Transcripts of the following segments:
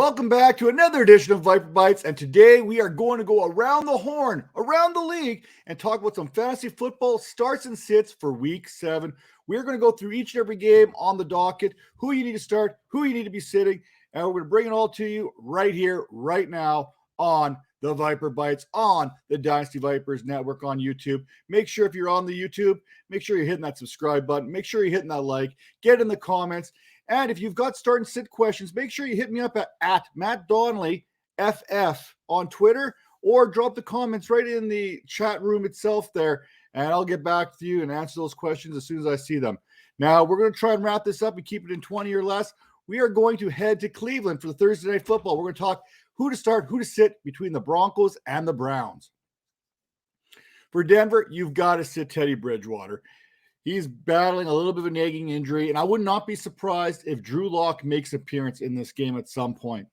Welcome back to another edition of Viper Bites, and today we are going to go around the horn, around the league, and talk about some fantasy football starts and sits for Week 7. We're going to go through each and every game on the docket, who you need to start, who you need to be sitting, and we're going to bring it all to you right here, right now on the Viper Bites, on the Dynasty Vipers Network on YouTube. Make sure if you're on the YouTube, make sure you're hitting that subscribe button, make sure you're hitting that like, get in the comments. And if you've got start and sit questions, make sure you hit me up at Matt Donnelly FF on Twitter, or drop the comments right in the chat room itself there, and I'll get back to you and answer those questions as soon as I see them. Now, we're going to try and wrap this up and keep it in 20 or less. We are going to head to Cleveland for the Thursday Night Football. We're going to talk who to start, who to sit between the Broncos and the Browns. For Denver, you've got to sit Teddy Bridgewater. He's battling a little bit of a nagging injury, and I would not be surprised if Drew Lock makes an appearance in this game at some point.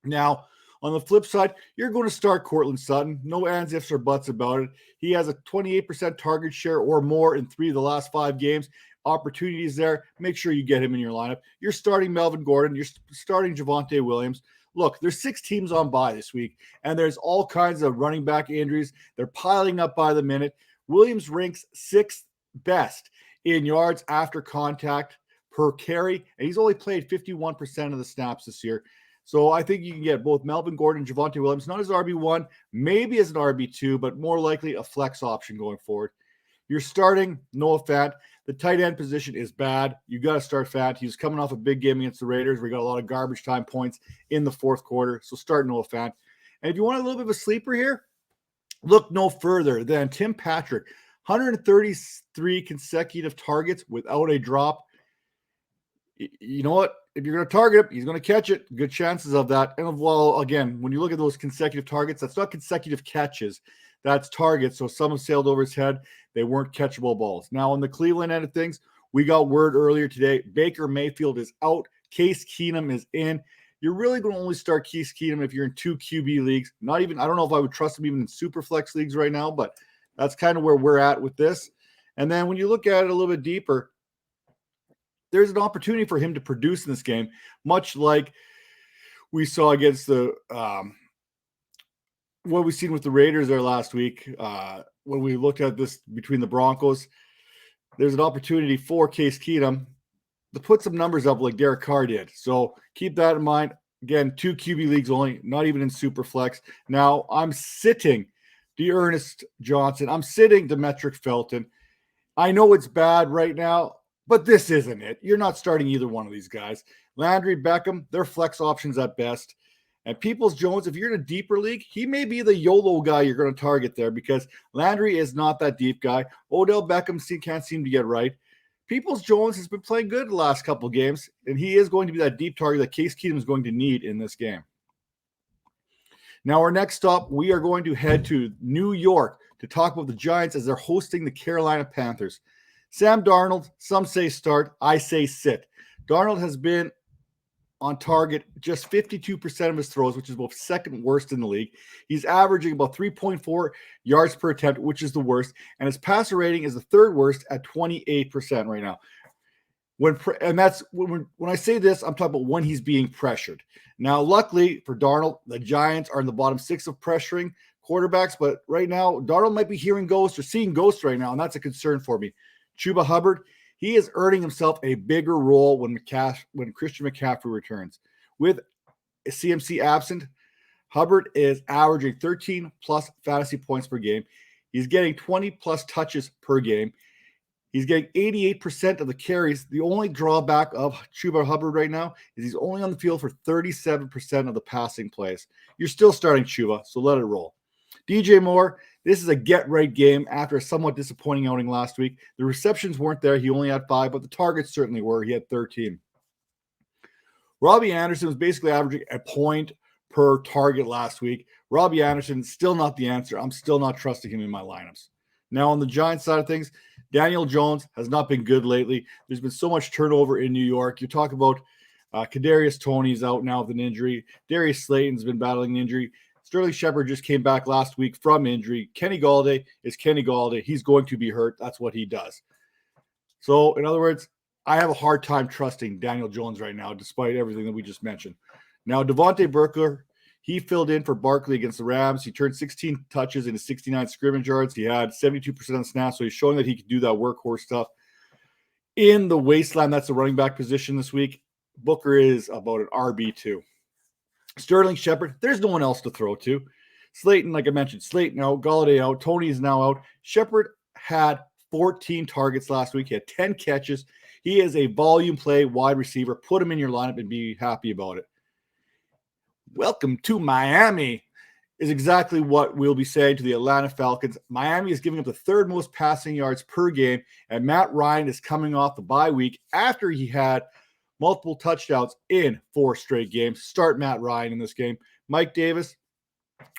Now, on the flip side, you're going to start Courtland Sutton. No ands, ifs, or buts about it. He has a 28% target share or more in 3 of the last 5 games. Opportunities there. Make sure you get him in your lineup. You're starting Melvin Gordon. You're starting Javonte Williams. Look, there's 6 teams on bye this week, and there's all kinds of running back injuries. They're piling up by the minute. Williams ranks 6th best in yards after contact per carry, and he's only played 51% of the snaps this year. So I think you can get both Melvin Gordon and Javonte Williams, not as RB1, maybe as an RB2, but more likely a flex option going forward. You're starting Noah Fant. The tight end position is bad. You got to start Fant. He's coming off a big game against the Raiders. We got a lot of garbage time points in the fourth quarter, so start Noah Fant. And if you want a little bit of a sleeper here, look no further than Tim Patrick. 133 consecutive targets without a drop. You know what? If you're going to target him, he's going to catch it. Good chances of that. And well, again, when you look at those consecutive targets, that's not consecutive catches. That's targets. So some have sailed over his head. They weren't catchable balls. Now, on the Cleveland end of things, we got word earlier today. Baker Mayfield is out. Case Keenum is in. You're really going to only start Case Keenum if you're in 2 QB leagues. Not even, I don't know if I would trust him even in super flex leagues right now, but that's kind of where we're at with this. And then when you look at it a little bit deeper, there's an opportunity for him to produce in this game, much like we saw against the what we've seen with the Raiders there last week. When we looked at this between the Broncos, there's an opportunity for Case Keenum to put some numbers up like Derek Carr did. So keep that in mind. Again, 2 QB leagues only, not even in super flex. Now I'm sitting Ernest Johnson. I'm sitting Demetric Felton. I know it's bad right now, but this isn't it. You're not starting either one of these guys. Landry, Beckham, they're flex options at best. And Peoples-Jones, if you're in a deeper league, he may be the YOLO guy you're going to target there because Landry is not that deep guy. Odell Beckham can't seem to get right. Peoples-Jones has been playing good the last couple of games, and he is going to be that deep target that Case Keenum is going to need in this game. Now, our next stop, we are going to head to New York to talk about the Giants as they're hosting the Carolina Panthers. Sam Darnold, some say start, I say sit. Darnold has been on target just 52% of his throws, which is about 2nd worst in the league. He's averaging about 3.4 yards per attempt, which is the worst, and his passer rating is the 3rd worst at 28% right now. When I say this, I'm talking about when he's being pressured. Now, luckily for Darnold, the Giants are in the bottom 6 of pressuring quarterbacks, but right now, Darnold might be hearing ghosts or seeing ghosts right now, and that's a concern for me. Chuba Hubbard, he is earning himself a bigger role when Christian McCaffrey returns. With CMC absent, Hubbard is averaging 13-plus fantasy points per game. He's getting 20-plus touches per game. He's getting 88% of the carries. The only drawback of Chuba Hubbard right now is he's only on the field for 37% of the passing plays. You're still starting Chuba, so let it roll. DJ Moore, this is a get-right game after a somewhat disappointing outing last week. The receptions weren't there. He only had 5, but the targets certainly were. He had 13. Robbie Anderson was basically averaging a point per target last week. Robbie Anderson, still not the answer. I'm still not trusting him in my lineups. Now, on the Giants side of things, Daniel Jones has not been good lately. There's been so much turnover in New York. You talk about Kadarius Toney's out now with an injury. Darius Slayton's been battling an injury. Sterling Shepard just came back last week from injury. Kenny Galladay is Kenny Galladay. He's going to be hurt. That's what he does. So, in other words, I have a hard time trusting Daniel Jones right now, despite everything that we just mentioned. Now, Devonte Berkler, he filled in for Barkley against the Rams. He turned 16 touches into 69 scrimmage yards. He had 72% of the snaps, so he's showing that he can do that workhorse stuff. In the wasteland, that's the running back position this week. Booker is about an RB2. Sterling Shepard, there's no one else to throw to. Slayton, like I mentioned, Slayton out, Galladay out, Tony is now out. Shepard had 14 targets last week. He had 10 catches. He is a volume play wide receiver. Put him in your lineup and be happy about it. Welcome to Miami is exactly what we'll be saying to the Atlanta Falcons. Miami is giving up the third most passing yards per game, and Matt Ryan is coming off the bye week after he had multiple touchdowns in 4 straight games. Start Matt Ryan in this game. Mike Davis,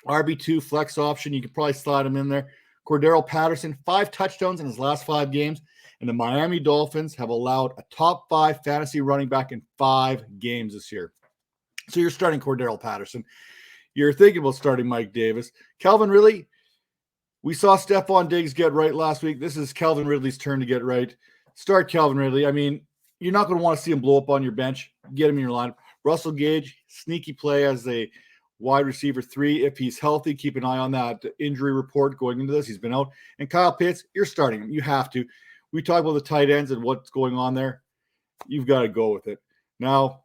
RB2 flex option. You can probably slide him in there. Cordero Patterson, 5 touchdowns in his last 5 games. And the Miami Dolphins have allowed a top 5 fantasy running back in 5 games this year. So you're starting Cordero Patterson. You're thinking about starting Mike Davis. Calvin Ridley, we saw Stephon Diggs get right last week. This is Calvin Ridley's turn to get right. Start Calvin Ridley. I mean, you're not going to want to see him blow up on your bench. Get him in your lineup. Russell Gage, sneaky play as a wide receiver 3 if he's healthy. Keep an eye on that injury report going into this. He's been out. And Kyle Pitts, you're starting him. You have to. We talk about the tight ends and what's going on there. You've got to go with it. Now,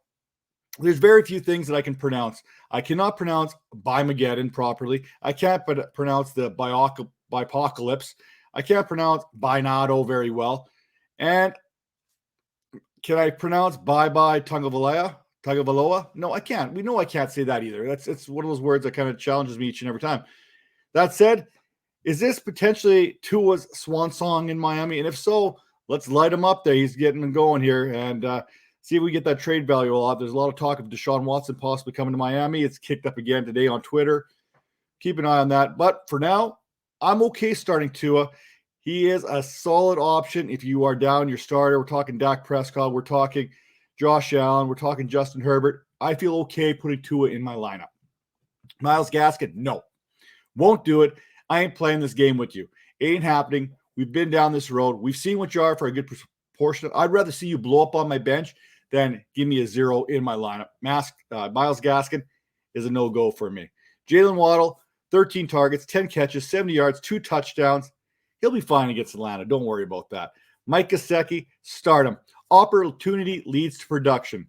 there's very few things that I can pronounce. I cannot pronounce Bimageddon properly. I can't pronounce the Bipocalypse. I can't pronounce Binado very well. And can I pronounce Bye-Bye Tagovailoa? No, I can't. We know I can't say that either. It's one of those words that kind of challenges me each and every time. That said, is this potentially Tua's swan song in Miami? And if so, let's light him up there. He's getting him going here. And see if we get that trade value a lot. There's a lot of talk of Deshaun Watson possibly coming to Miami. It's kicked up again today on Twitter. Keep an eye on that. But for now, I'm okay starting Tua. He is a solid option if you are down your starter. We're talking Dak Prescott. We're talking Josh Allen. We're talking Justin Herbert. I feel okay putting Tua in my lineup. Myles Gaskin, no. Won't do it. I ain't playing this game with you. It ain't happening. We've been down this road. We've seen what you are for a good portion. I'd rather see you blow up on my bench than give me a 0 in my lineup. Myles Gaskin is a no-go for me. Jalen Waddle, 13 targets, 10 catches, 70 yards, 2 touchdowns. He'll be fine against Atlanta. Don't worry about that. Mike Gesicki, start him. Opportunity leads to production.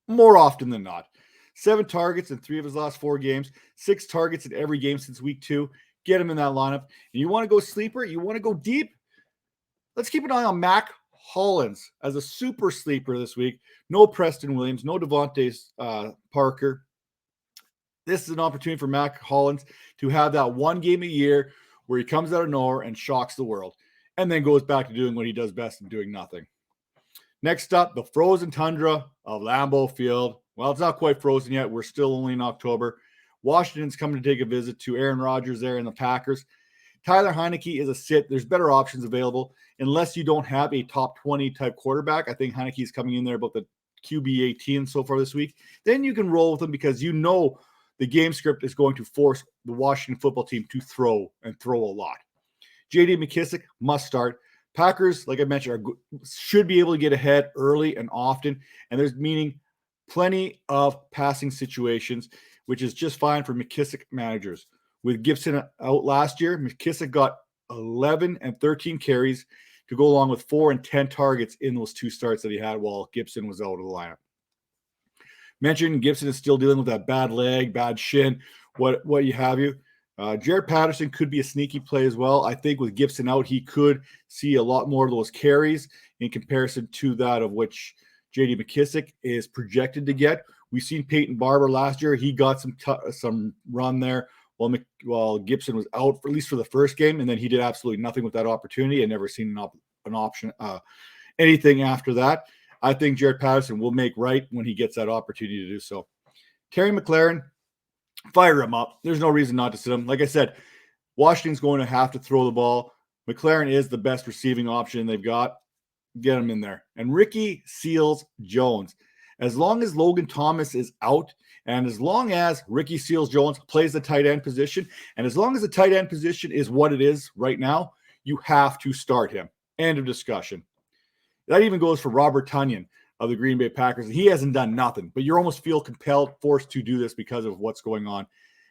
More often than not. 7 targets in 3 of his last 4 games. 6 targets in every game since week 2. Get him in that lineup. And you want to go sleeper? You want to go deep? Let's keep an eye on Mac Hollins as a super sleeper this week. No Preston Williams, no Devontae Parker. This is an opportunity for Mac Hollins to have that one game a year where he comes out of nowhere and shocks the world and then goes back to doing what he does best and doing nothing. Next up, the frozen tundra of Lambeau Field. Well, it's not quite frozen yet. We're still only in October. Washington's coming to take a visit to Aaron Rodgers there in the Packers. Tyler Heineke is a sit. There's better options available unless you don't have a top 20 type quarterback. I think Heineke is coming in there about the QB 18 so far this week. Then you can roll with him because you know the game script is going to force the Washington football team to throw a lot. J.D. McKissic must start. Packers, like I mentioned, should be able to get ahead early and often, and there's meaning plenty of passing situations, which is just fine for McKissic managers. With Gibson out last year, McKissic got 11 and 13 carries to go along with 4 and 10 targets in those 2 starts that he had while Gibson was out of the lineup. Mentioned Gibson is still dealing with that bad leg, bad shin, what you have you. Jared Patterson could be a sneaky play as well. I think with Gibson out, he could see a lot more of those carries in comparison to that of which J.D. McKissic is projected to get. We've seen Peyton Barber last year. He got some run there while Gibson was out, at least for the first game, and then he did absolutely nothing with that opportunity and never seen an option, anything after that. I think Jared Patterson will make right when he gets that opportunity to do so. Terry McLaurin, fire him up. There's no reason not to sit him. Like I said, Washington's going to have to throw the ball. McLaurin is the best receiving option they've got. Get him in there. And Ricky Seals-Jones. As long as Logan Thomas is out, and as long as Ricky Seals-Jones plays the tight end position, and as long as the tight end position is what it is right now, you have to start him. End of discussion. That even goes for Robert Tonyan of the Green Bay Packers. He hasn't done nothing, but you almost feel compelled, forced to do this because of what's going on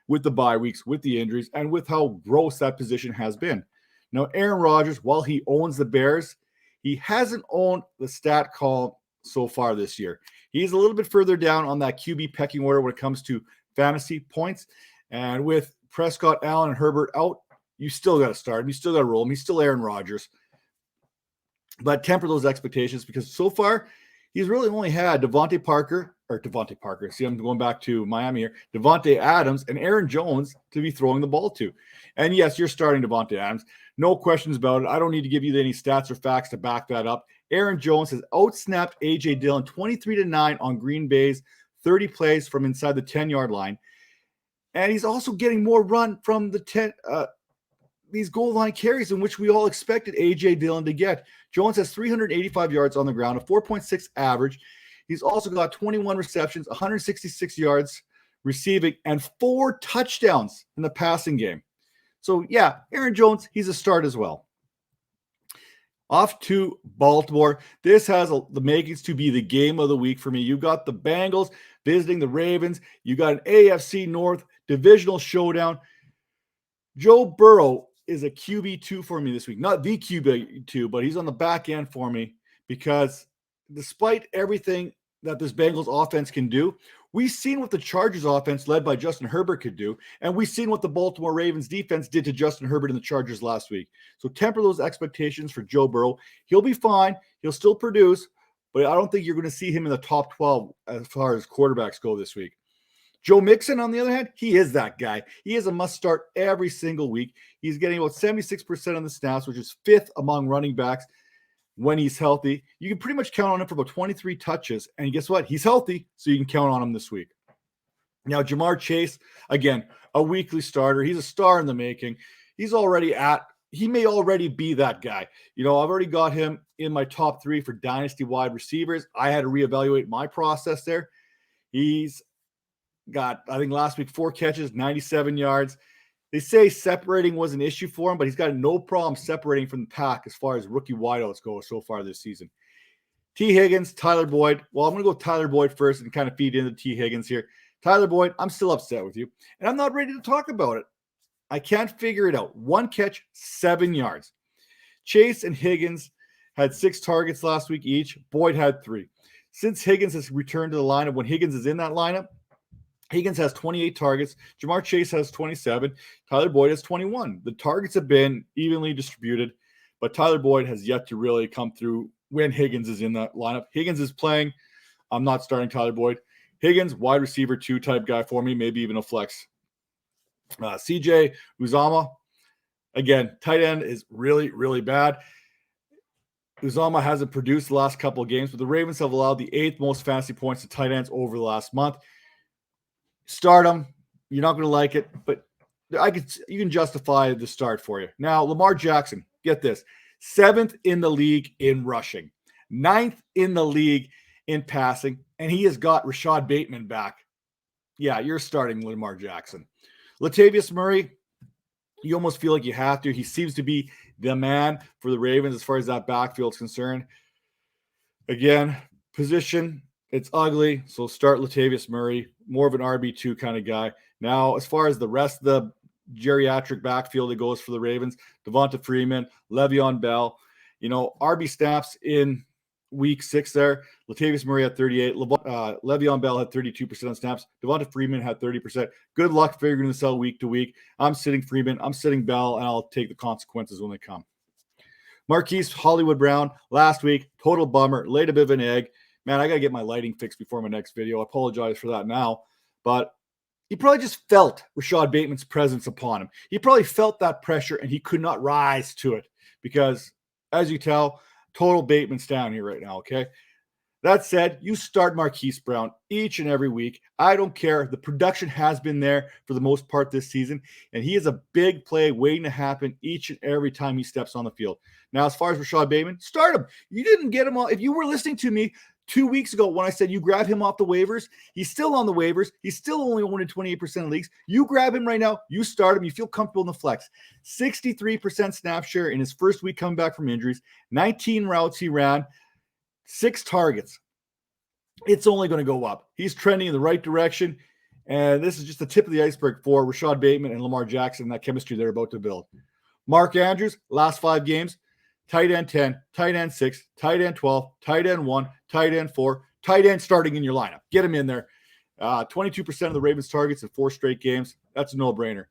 with the bye weeks, with the injuries, and with how gross that position has been. Now, Aaron Rodgers, while he owns the Bears, he hasn't owned the stat column so far this year. He's a little bit further down on that QB pecking order when it comes to fantasy points. And with Prescott, Allen, and Herbert out, you still got to start him. You still got to roll him. He's still Aaron Rodgers. But temper those expectations because so far, he's really only had Devonte Parker. See, I'm going back to Miami here. Devonte Adams and Aaron Jones to be throwing the ball to. And yes, you're starting Devonte Adams. No questions about it. I don't need to give you any stats or facts to back that up. Aaron Jones has outsnapped A.J. Dillon 23-9 on Green Bay's 30 plays from inside the 10-yard line. And he's also getting more run from the these goal line carries in which we all expected A.J. Dillon to get. Jones has 385 yards on the ground, a 4.6 average. He's also got 21 receptions, 166 yards receiving, and 4 touchdowns in the passing game. So, yeah, Aaron Jones, he's a start as well. Off to Baltimore. This has the makings to be the game of the week for me. You got the Bengals visiting the Ravens. You got an AFC North divisional showdown. Joe Burrow is a QB2 for me this week. Not the QB2, but he's on the back end for me because despite everything that this Bengals offense can do, we've seen what the Chargers offense led by Justin Herbert could do, and we've seen what the Baltimore Ravens defense did to Justin Herbert and the Chargers last week. So temper those expectations for Joe Burrow. He'll be fine. He'll still produce, but I don't think you're going to see him in the top 12 as far as quarterbacks go this week. Joe Mixon, on the other hand, he is that guy. He is a must-start every single week. He's getting about 76% on the snaps, which is 5th among running backs when he's healthy. You can pretty much count on him for about 23 touches. And guess what? He's healthy, so you can count on him this week. Now, Jamar Chase, again, a weekly starter. He's a star in the making. He may already be that guy. I've already got him in my top 3 for dynasty wide receivers. I had to reevaluate my process there. He's got, I think last week, 4 catches, 97 yards. They say separating was an issue for him, but he's got no problem separating from the pack as far as rookie wideouts go so far this season. T. Higgins, Tyler Boyd. Well, I'm going to go Tyler Boyd first and kind of feed into T. Higgins here. Tyler Boyd, I'm still upset with you, and I'm not ready to talk about it. I can't figure it out. 1 catch, 7 yards. Chase and Higgins had 6 targets last week each. Boyd had 3. Since Higgins has returned to the lineup, when Higgins is in that lineup, Higgins has 28 targets. Jamar Chase has 27. Tyler Boyd has 21. The targets have been evenly distributed, but Tyler Boyd has yet to really come through when Higgins is in that lineup. Higgins is playing. I'm not starting Tyler Boyd. Higgins, wide receiver 2 type guy for me, maybe even a flex. CJ Uzomah, again, tight end is really, really bad. Uzomah hasn't produced the last couple of games, but the Ravens have allowed the 8th most fantasy points to tight ends over the last month. Start him. You're not going to like it, but you can justify the start for you. Now, Lamar Jackson, get this. 7th in the league in rushing. 9th in the league in passing. And he has got Rashad Bateman back. Yeah, you're starting Lamar Jackson. Latavius Murray, you almost feel like you have to. He seems to be the man for the Ravens as far as that backfield is concerned. Again, position, it's ugly, so start Latavius Murray, more of an RB2 kind of guy. Now, as far as the rest of the geriatric backfield that goes for the Ravens, Devonta Freeman, Le'Veon Bell, RB snaps in week 6 there. Latavius Murray had 38. Le'Veon Bell had 32% on snaps. Devonta Freeman had 30%. Good luck figuring this out week to week. I'm sitting Freeman. I'm sitting Bell, and I'll take the consequences when they come. Marquis Hollywood Brown, last week, total bummer, laid a bit of an egg. Man, I got to get my lighting fixed before my next video. I apologize for that now. But he probably just felt Rashad Bateman's presence upon him. He probably felt that pressure, and he could not rise to it because, as you tell, total Bateman's down here right now, okay? That said, you start Marquise Brown each and every week. I don't care. The production has been there for the most part this season, and he is a big play waiting to happen each and every time he steps on the field. Now, as far as Rashad Bateman, start him. You didn't get him all. If you were listening to me 2 weeks ago when I said you grab him off the waivers, he's still on the waivers. He's still only owned in 28% of leagues. You grab him right now. You start him. You feel comfortable in the flex. 63% snap share in his first week coming back from injuries. 19 routes he ran. 6 targets. it's only going to go up. He's trending in the right direction. And this is just the tip of the iceberg for Rashad Bateman and Lamar Jackson and that chemistry they're about to build. Mark Andrews, last 5 games, tight end 10, tight end 6, tight end 12, tight end 1, tight end 4, tight end starting in your lineup. Get him in there. 22% of the Ravens' targets in 4 straight games. That's a no-brainer.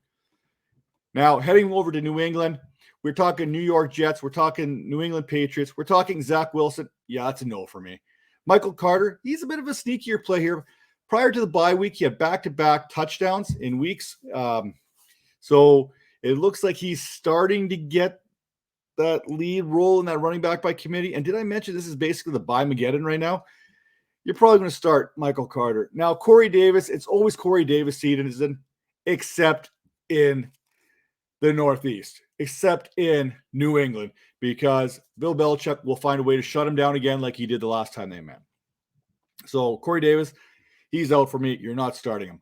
Now, heading over to New England, we're talking New York Jets. We're talking New England Patriots. We're talking Zach Wilson. Yeah, that's a no for me. Michael Carter, he's a bit of a sneakier play here. Prior to the bye week, he had back-to-back touchdowns in weeks. So it looks like he's starting to get that lead role in that running back by committee. And did I mention this is basically the bye-mageddon right now? You're probably going to start Michael Carter. Now, Corey Davis, it's always Corey Davis season, except in the Northeast, except in New England, because Bill Belichick will find a way to shut him down again like he did the last time they met. So Corey Davis, he's out for me. You're not starting him.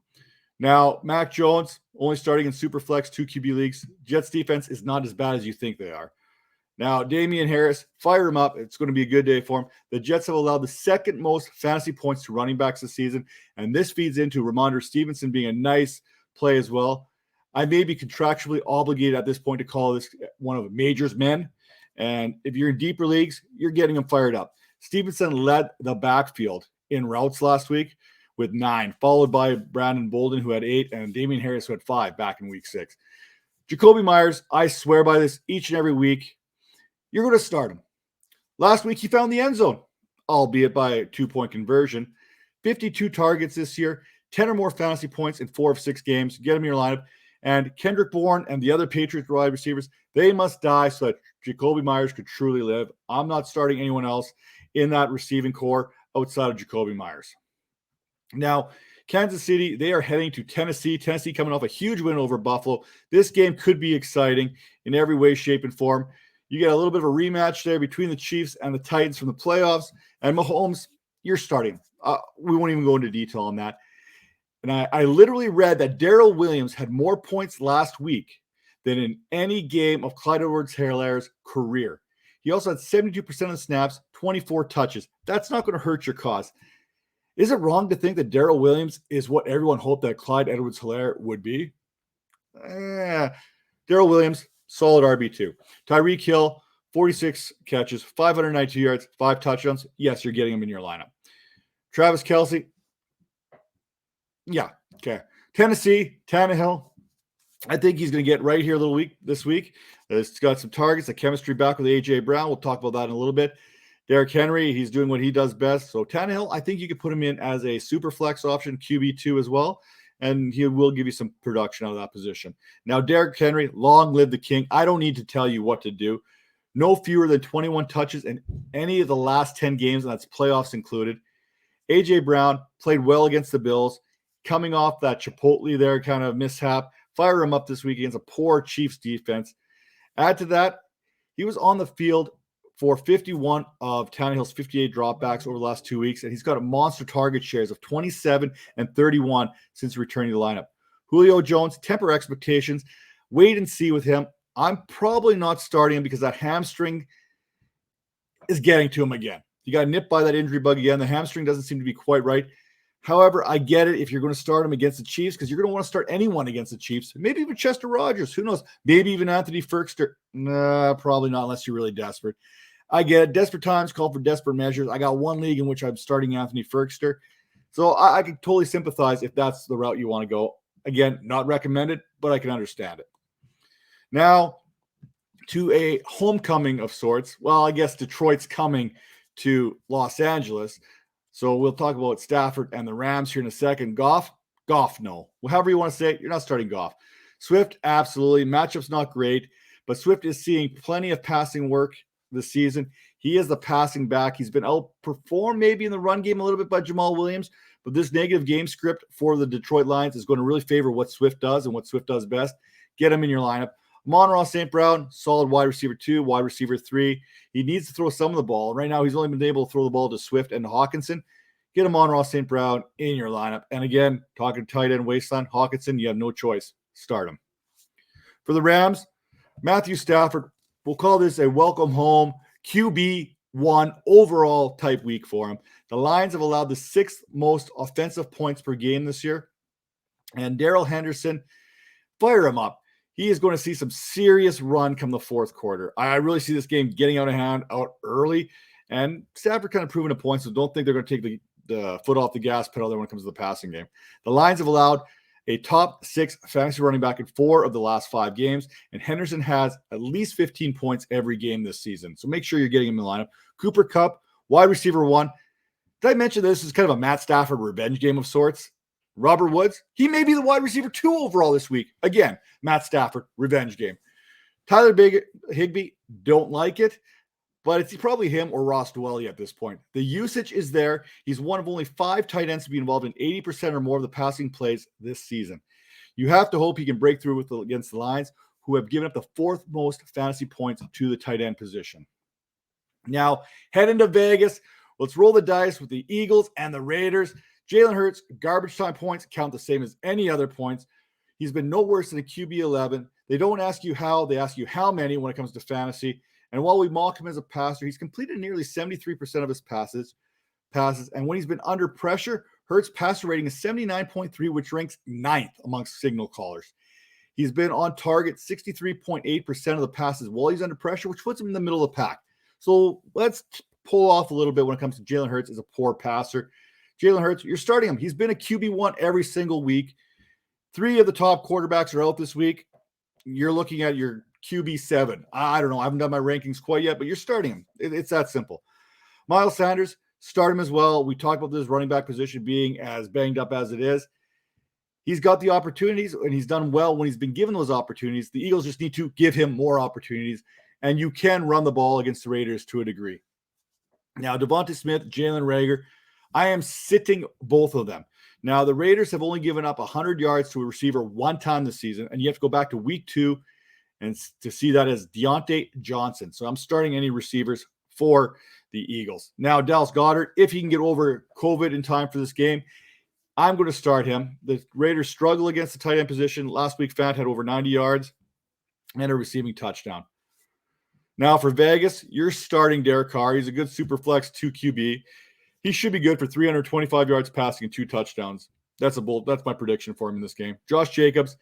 Now, Mac Jones, only starting in Superflex, 2 QB leagues. Jets defense is not as bad as you think they are. Now, Damian Harris, fire him up. It's going to be a good day for him. The Jets have allowed the second most fantasy points to running backs this season, and this feeds into Ramondre Stevenson being a nice play as well. I may be contractually obligated at this point to call this one of Major's men, and if you're in deeper leagues, you're getting him fired up. Stevenson led the backfield in routes last week with 9, followed by Brandon Bolden, who had 8, and Damian Harris, who had 5 back in week 6. Jacoby Myers, I swear by this each and every week. You're going to start him. Last week, he found the end zone, albeit by a 2-point conversion. 52 targets this year, 10 or more fantasy points in 4 of 6 games. Get him in your lineup. And Kendrick Bourne and the other Patriots wide receivers, they must die so that Jacoby Myers could truly live. I'm not starting anyone else in that receiving core outside of Jacoby Myers. Now, Kansas City, they are heading to Tennessee. Tennessee coming off a huge win over Buffalo. This game could be exciting in every way, shape, and form. You get a little bit of a rematch there between the Chiefs and the Titans from the playoffs. And Mahomes, you're starting. We won't even go into detail on that. And I literally read that Daryl Williams had more points last week than in any game of Clyde Edwards-Helaire's career. He also had 72% of the snaps, 24 touches. That's not going to hurt your cause. Is it wrong to think that Daryl Williams is what everyone hoped that Clyde Edwards-Helaire would be? Daryl Williams, solid RB2. Tyreek Hill, 46 catches, 592 yards, 5 touchdowns. Yes, you're getting him in your lineup. Travis Kelce, yeah, okay. Tennessee, Tannehill, I think he's going to get right here this week. He's got some targets, the chemistry back with A.J. Brown. We'll talk about that in a little bit. Derrick Henry, he's doing what he does best. So Tannehill, I think you could put him in as a super flex option, QB2 as well, and he will give you some production out of that position. Now, Derrick Henry, long live the king. I don't need to tell you what to do. No fewer than 21 touches in any of the last 10 games, and that's playoffs included. A.J. Brown played well against the Bills, coming off that Chipotle there kind of mishap. Fire him up this week against a poor Chiefs defense. Add to that, he was on the field for 51 of Tannehill's 58 dropbacks over the last 2 weeks, and he's got a monster target shares of 27 and 31 since returning to the lineup. Julio Jones, temper expectations. Wait and see with him. I'm probably not starting him because that hamstring is getting to him again. He got nipped by that injury bug again. The hamstring doesn't seem to be quite right. However, I get it if you're going to start him against the Chiefs because you're going to want to start anyone against the Chiefs. Maybe even Chester Rodgers. Who knows? Maybe even Anthony Ferkster. Nah, probably not unless you're really desperate. I get it. Desperate times call for desperate measures. I got one league in which I'm starting Anthony Ferkster. So I can totally sympathize if that's the route you want to go. Again, not recommended, but I can understand it. Now, to a homecoming of sorts. Well, I guess Detroit's coming to Los Angeles. So we'll talk about Stafford and the Rams here in a second. Goff, no. Well, however you want to say it, you're not starting Goff. Swift, absolutely. Matchup's not great, but Swift is seeing plenty of passing work this season. He is the passing back. He's been outperformed maybe in the run game a little bit by Jamal Williams, but this negative game script for the Detroit Lions is going to really favor what Swift does and what Swift does best. Get him in your lineup. Amon-Ra St. Brown, solid wide receiver 2, wide receiver 3. He needs to throw some of the ball. Right now, he's only been able to throw the ball to Swift and to Hawkinson. Get Amon-Ra St. Brown in your lineup. And again, talking tight end wasteland, Hawkinson, you have no choice. Start him. For the Rams, Matthew Stafford, we'll call this a welcome home QB one overall type week for him. The Lions have allowed the 6th most offensive points per game this year. And Darrell Henderson, fire him up. He is going to see some serious run come the fourth quarter. I really see this game getting out of hand out early. And Stafford kind of proving a point, so don't think they're going to take the foot off the gas pedal there when it comes to the passing game. The Lions have allowed a top 6 fantasy running back in 4 of the last 5 games, and Henderson has at least 15 points every game this season. So make sure you're getting him in the lineup. Cooper Kupp, wide receiver 1. Did I mention this is kind of a Matt Stafford revenge game of sorts? Robert Woods, he may be the wide receiver 2 overall this week. Again, Matt Stafford, revenge game. Tyler Higbee, don't like it, but it's probably him or Ross Dwelly at this point. The usage is there. He's one of only 5 tight ends to be involved in 80% or more of the passing plays this season. You have to hope he can break through against the Lions, who have given up the 4th most fantasy points to the tight end position. Now, head into Vegas. Let's roll the dice with the Eagles and the Raiders. Jalen Hurts, garbage time points count the same as any other points. He's been no worse than a QB 11. They don't ask you how, they ask you how many when it comes to fantasy. And while we mock him as a passer, he's completed nearly 73% of his passes. And when he's been under pressure, Hurts' passer rating is 79.3, which ranks 9th amongst signal callers. He's been on target 63.8% of the passes while he's under pressure, which puts him in the middle of the pack. So let's pull off a little bit when it comes to Jalen Hurts as a poor passer. Jalen Hurts, you're starting him. He's been a QB1 every single week. 3 of the top quarterbacks are out this week. You're looking at your QB7. I don't know. I haven't done my rankings quite yet, but you're starting him. It's that simple. Miles Sanders, start him as well. We talked about this running back position being as banged up as it is. He's got the opportunities, and he's done well when he's been given those opportunities. The Eagles just need to give him more opportunities, and you can run the ball against the Raiders to a degree. Now, Devonte Smith, Jalen Reagor, I am sitting both of them. Now, the Raiders have only given up 100 yards to a receiver 1 time this season, and you have to go back to week 2 and to see that as Deontay Johnson. So I'm starting any receivers for the Eagles. Now, Dallas Goddard, if he can get over COVID in time for this game, I'm going to start him. The Raiders struggle against the tight end position. Last week, Fant had over 90 yards and a receiving touchdown. Now, for Vegas, you're starting Derek Carr. He's a good super flex 2 QB. He should be good for 325 yards passing and 2 touchdowns. That's my prediction for him in this game. Josh Jacobs,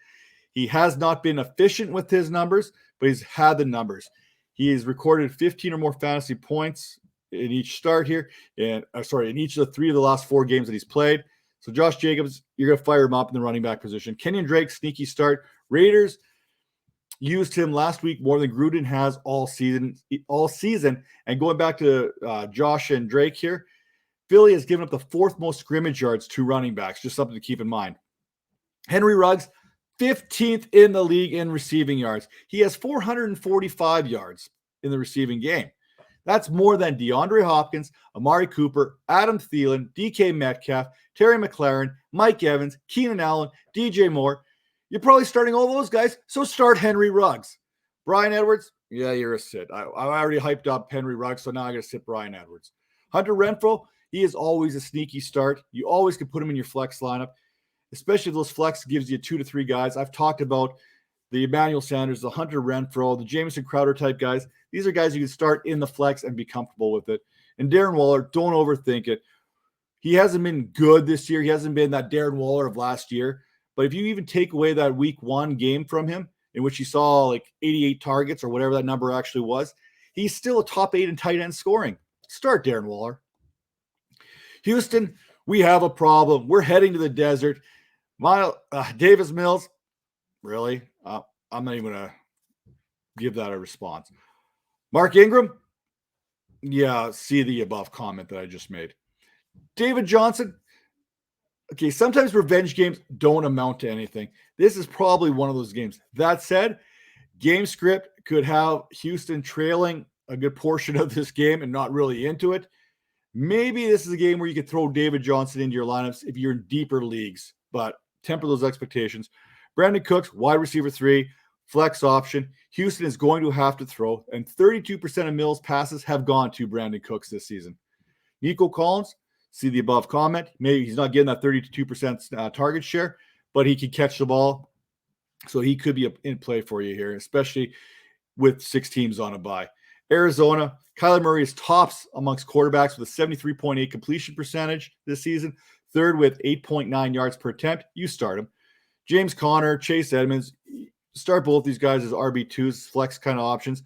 he has not been efficient with his numbers, but he's had the numbers. He has recorded 15 or more fantasy points in each start here, and in each of the 3 of the last 4 games that he's played. So Josh Jacobs, you're going to fire him up in the running back position. Kenyon Drake, sneaky start. Raiders used him last week more than Gruden has all season. And going back to Josh and Drake here, Philly has given up the 4th most scrimmage yards to running backs. Just something to keep in mind. Henry Ruggs, 15th in the league in receiving yards. He has 445 yards in the receiving game. That's more than DeAndre Hopkins, Amari Cooper, Adam Thielen, DK Metcalf, Terry McLaurin, Mike Evans, Keenan Allen, DJ Moore. You're probably starting all those guys, so start Henry Ruggs. Bryan Edwards, yeah, you're a sit. I already hyped up Henry Ruggs, so now I got to sit Bryan Edwards. Hunter Renfro, he is always a sneaky start. You always can put him in your flex lineup, especially if those flex gives you 2 to 3 guys. I've talked about the Emmanuel Sanders, the Hunter Renfro, the Jamison Crowder type guys. These are guys you can start in the flex and be comfortable with it. And Darren Waller, don't overthink it. He hasn't been good this year. He hasn't been that Darren Waller of last year. But if you even take away that week 1 game from him, in which he saw like 88 targets or whatever that number actually was, he's still a top 8 in tight end scoring. Start Darren Waller. Houston, we have a problem. We're heading to the desert. Davis Mills, really? I'm not even going to give that a response. Mark Ingram, yeah, see the above comment that I just made. David Johnson, okay, sometimes revenge games don't amount to anything. This is probably one of those games. That said, game script could have Houston trailing a good portion of this game and not really into it. Maybe this is a game where you could throw David Johnson into your lineups if you're in deeper leagues, but temper those expectations. Brandon Cooks, wide receiver 3, flex option. Houston is going to have to throw, and 32% of Mills' passes have gone to Brandon Cooks this season. Nico Collins, see the above comment. Maybe he's not getting that 32% target share, but he can catch the ball. So he could be in play for you here, especially with 6 teams on a bye. Arizona, Kyler Murray is tops amongst quarterbacks with a 73.8 completion percentage this season, third with 8.9 yards per attempt. You start him. James Conner, Chase Edmonds, start both these guys as RB2s, flex kind of options.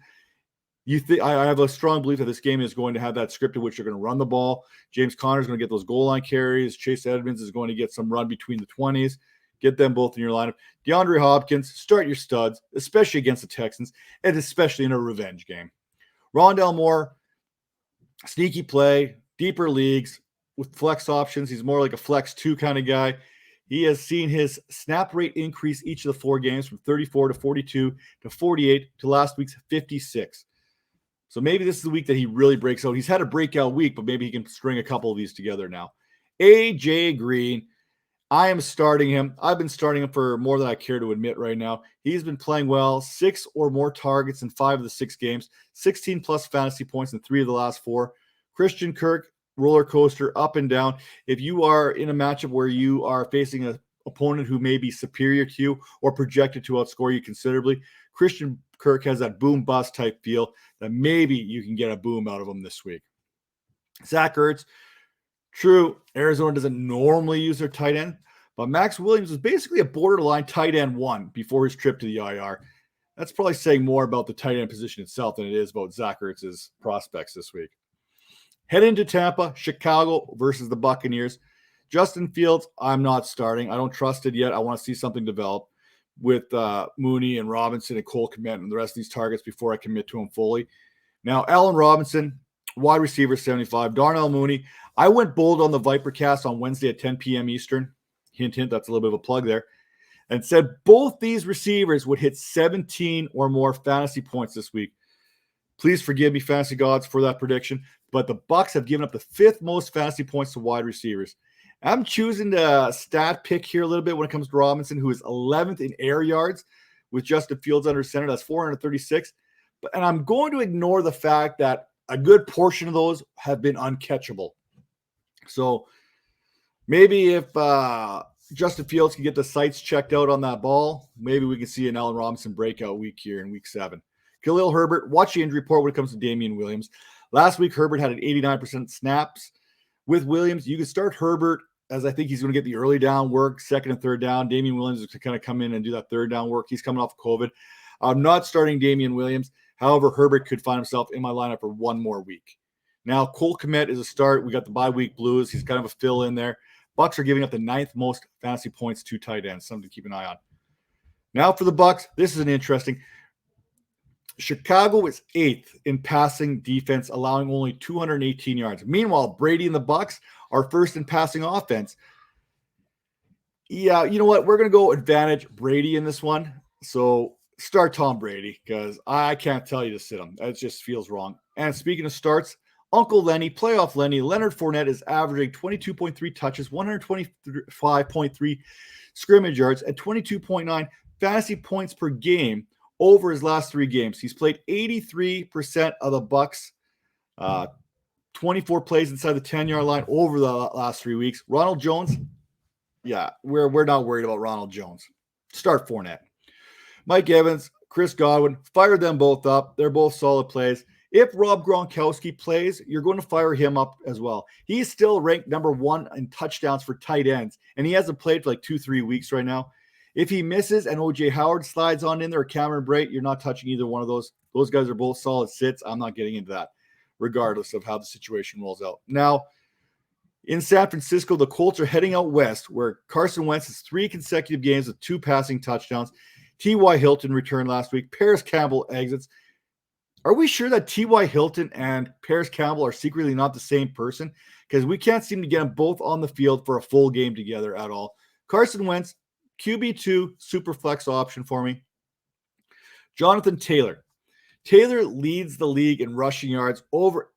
I have a strong belief that this game is going to have that script in which you're going to run the ball. James Conner is going to get those goal line carries. Chase Edmonds is going to get some run between the 20s. Get them both in your lineup. DeAndre Hopkins, start your studs, especially against the Texans, and especially in a revenge game. Ron Delmore, sneaky play, deeper leagues with flex options. He's more like a flex 2 kind of guy. He has seen his snap rate increase each of the 4 games from 34 to 42 to 48 to last week's 56. So maybe this is the week that he really breaks out. He's had a breakout week, but maybe he can string a couple of these together now. AJ Green, I am starting him. I've been starting him for more than I care to admit right now. He's been playing well, 6 or more targets in 5 of the 6 games, 16 plus fantasy points in 3 of the last 4. Christian Kirk, roller coaster, up and down. If you are in a matchup where you are facing an opponent who may be superior to you or projected to outscore you considerably, Christian Kirk has that boom bust type feel that maybe you can get a boom out of him this week. Zach Ertz, true, Arizona doesn't normally use their tight end, but Max Williams was basically a borderline tight end 1 before his trip to the IR. That's probably saying more about the tight end position itself than it is about Zach Ertz's prospects this week. Head into Tampa, Chicago versus the Buccaneers. Justin Fields, I'm not starting. I don't trust it yet. I want to see something develop with Mooney and Robinson and Cole Kmet and the rest of these targets before I commit to him fully. Now, Allen Robinson, wide receiver 75. Darnell Mooney. I went bold on the Vipercast on Wednesday at 10 p.m. Eastern. Hint, hint, that's a little bit of a plug there. And said both these receivers would hit 17 or more fantasy points this week. Please forgive me, fantasy gods, for that prediction. But the Bucs have given up the 5th most fantasy points to wide receivers. I'm choosing to stat pick here a little bit when it comes to Robinson, who is 11th in air yards with Justin Fields under center. That's 436. And I'm going to ignore the fact that a good portion of those have been uncatchable. So maybe if Justin Fields can get the sights checked out on that ball, maybe we can see an Allen Robinson breakout week here in week 7. Khalil Herbert, watch the injury report when it comes to Damien Williams. Last week, Herbert had an 89% snaps. With Williams, you can start Herbert as I think he's going to get the early down work, 2nd and 3rd down. Damien Williams is to kind of come in and do that 3rd down work. He's coming off COVID. I'm not starting Damien Williams. However, Herbert could find himself in my lineup for 1 more week. Now, Cole Kmet is a start. We got the bye week blues. He's kind of a fill in there. Bucs are giving up the 9th most fantasy points to tight ends, something to keep an eye on. Now for the Bucs, this is an interesting. Chicago is 8th in passing defense, allowing only 218 yards. Meanwhile, Brady and the Bucs are 1st in passing offense. Yeah, you know what? We're going to go advantage Brady in this one. So start Tom Brady because I can't tell you to sit him. That just feels wrong. And speaking of starts, Uncle Lenny, playoff Lenny, Leonard Fournette is averaging 22.3 touches, 125.3 scrimmage yards, and 22.9 fantasy points per game over his last 3 games. He's played 83% of the Bucs, 24 plays inside the 10-yard line over the last 3 weeks. Ronald Jones, yeah, we're not worried about Ronald Jones. Start Fournette. Mike Evans, Chris Godwin, fire them both up. They're both solid plays. If Rob Gronkowski plays, you're going to fire him up as well. He's still ranked number 1 in touchdowns for tight ends, and he hasn't played for like 2-3 weeks right now. If he misses and O.J. Howard slides on in there or Cameron Brate, you're not touching either one of those. Those guys are both solid sits. I'm not getting into that, regardless of how the situation rolls out. Now, in San Francisco, the Colts are heading out west, where Carson Wentz has 3 consecutive games with 2 passing touchdowns. T.Y. Hilton returned last week. Paris Campbell exits. Are we sure that T.Y. Hilton and Paris Campbell are secretly not the same person? Because we can't seem to get them both on the field for a full game together at all. Carson Wentz, QB2, super flex option for me. Jonathan Taylor. Taylor leads the league in rushing yards over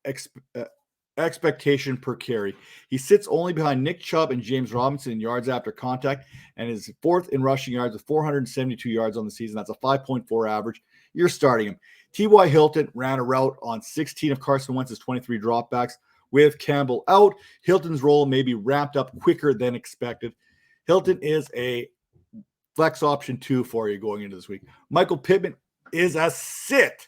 expectation per carry. He sits only behind Nick Chubb and James Robinson in yards after contact and is 4th in rushing yards with 472 yards on the season. That's a 5.4 average. You're starting him. T.Y. Hilton ran a route on 16 of Carson Wentz's 23 dropbacks. With Campbell out, Hilton's role may be ramped up quicker than expected. Hilton is a flex option 2 for you going into this week. Michael Pittman is a sit.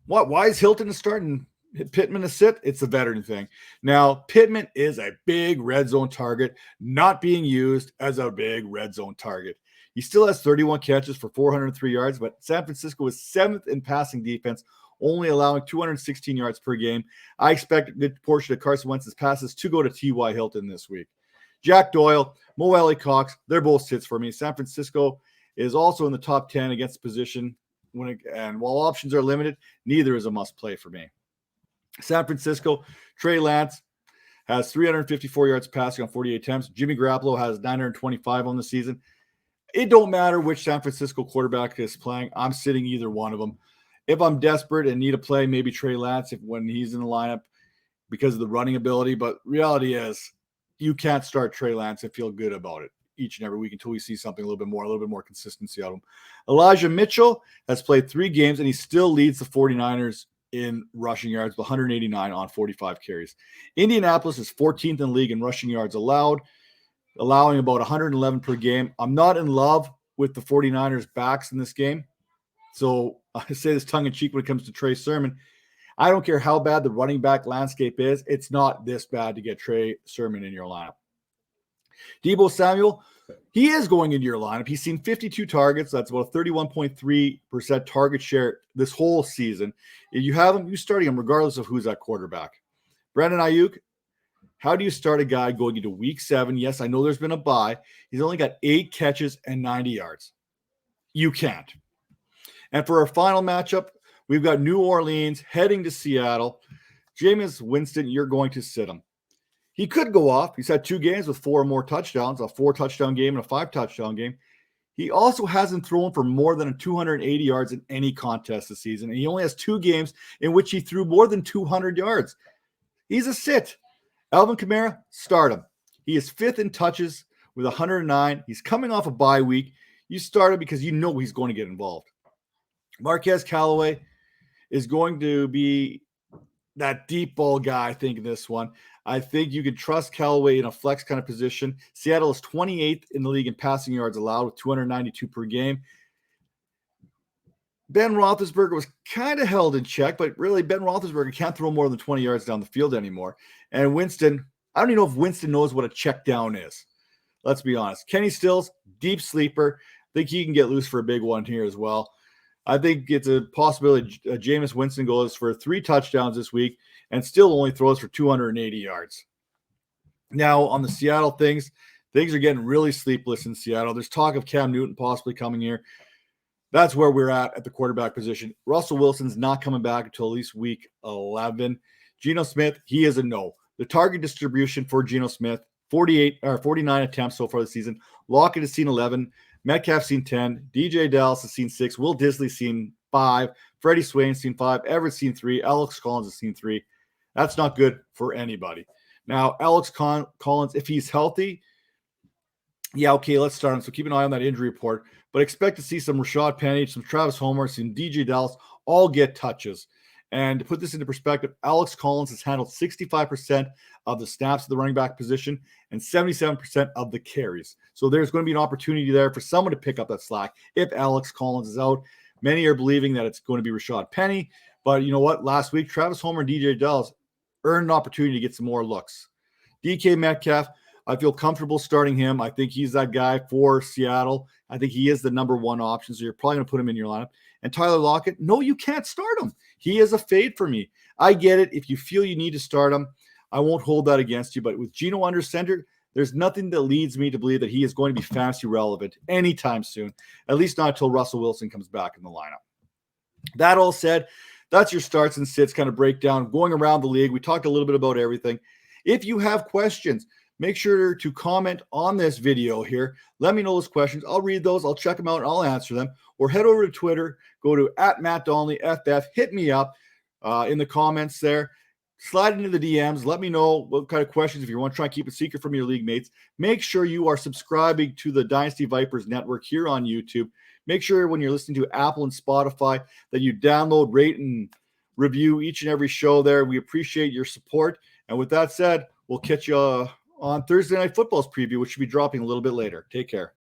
What? Why is Hilton starting Pittman to sit? It's a veteran thing. Now, Pittman is a big red zone target, not being used as a big red zone target. He still has 31 catches for 403 yards, but San Francisco is 7th in passing defense, only allowing 216 yards per game. I expect a good portion of Carson Wentz's passes to go to T.Y. Hilton this week. Jack Doyle, Mo Alley Cox, they're both sits for me. San Francisco is also in the top 10 against the position. And while options are limited, neither is a must play for me. San Francisco, Trey Lance has 354 yards passing on 48 attempts. Jimmy Garoppolo has 925 on the season. It don't matter which San Francisco quarterback is playing. I'm sitting either one of them. If I'm desperate and need a play, maybe Trey Lance when he's in the lineup because of the running ability. But reality is you can't start Trey Lance and feel good about it each and every week until we see something a little bit more consistency out of him. Elijah Mitchell has played 3 games, and he still leads the 49ers in rushing yards, 189 on 45 carries. Indianapolis is 14th in the league in rushing yards allowed, allowing about 111 per game. I'm not in love with the 49ers backs in this game. So I say this tongue-in-cheek when it comes to Trey Sermon. I don't care how bad the running back landscape is. It's not this bad to get Trey Sermon in your lineup. Debo Samuel, he is going into your lineup. He's seen 52 targets. That's about a 31.3% target share this whole season. If you have him, you're starting him regardless of who's at quarterback. Brandon Ayuk, how do you start a guy going into week 7? Yes, I know there's been a bye. He's only got 8 catches and 90 yards. You can't. And for our final matchup, we've got New Orleans heading to Seattle. Jameis Winston, you're going to sit him. He could go off. He's had 2 games with 4 or more touchdowns, a 4-touchdown game and a 5-touchdown game. He also hasn't thrown for more than 280 yards in any contest this season. And he only has 2 games in which he threw more than 200 yards. He's a sit. Alvin Kamara, start him. He is 5th in touches with 109. He's coming off a bye week. You start him because you know he's going to get involved. Marquez Callaway is going to be that deep ball guy, I think, in this one. I think you can trust Callaway in a flex kind of position. Seattle is 28th in the league in passing yards allowed with 292 per game. Ben Roethlisberger was kind of held in check, but really Ben Roethlisberger can't throw more than 20 yards down the field anymore. And Winston, I don't even know if Winston knows what a check down is. Let's be honest. Kenny Stills, deep sleeper. I think he can get loose for a big one here as well. I think it's a possibility Jameis Winston goes for 3 touchdowns this week and still only throws for 280 yards. Now, on the Seattle things are getting really sleepless in Seattle. There's talk of Cam Newton possibly coming here. That's where we're at the quarterback position. Russell Wilson's not coming back until at least week 11. Gino Smith, he is a no. The target distribution for Gino Smith, 49 attempts so far this season. Lockett has seen 11. Metcalf's seen 10. DJ Dallas has seen 6. Will Disley's seen 5. Freddie Swain's seen 5. Everett's seen 3. Alex Collins has seen 3. That's not good for anybody. Now, Alex Collins, if he's healthy, yeah, okay, let's start him. So keep an eye on that injury report. But expect to see some Rashad Penny, some Travis Homer, some DJ Dallas all get touches. And to put this into perspective, Alex Collins has handled 65% of the snaps of the running back position and 77% of the carries. So there's going to be an opportunity there for someone to pick up that slack if Alex Collins is out. Many are believing that it's going to be Rashad Penny. But you know what? Last week, Travis Homer and DJ Dallas earned an opportunity to get some more looks. DK Metcalf, I feel comfortable starting him. I think he's that guy for Seattle. I think he is the number 1 option, so you're probably going to put him in your lineup. And Tyler Lockett, no, you can't start him. He is a fade for me. I get it. If you feel you need to start him, I won't hold that against you. But with Gino under center, there's nothing that leads me to believe that he is going to be fantasy relevant anytime soon, at least not until Russell Wilson comes back in the lineup. That all said, that's your starts and sits kind of breakdown going around the league. We talked a little bit about everything. If you have questions, make sure to comment on this video here. Let me know those questions. I'll read those. I'll check them out and I'll answer them. Or head over to Twitter. Go to @MattDonnellyFF. Hit me up in the comments there. Slide into the DMs. Let me know what kind of questions, if you want to try and keep it secret from your league mates. Make sure you are subscribing to the Dynasty Vipers Network here on YouTube. Make sure when you're listening to Apple and Spotify that you download, rate, and review each and every show there. We appreciate your support. And with that said, we'll catch you on Thursday Night Football's preview, which should be dropping a little bit later. Take care.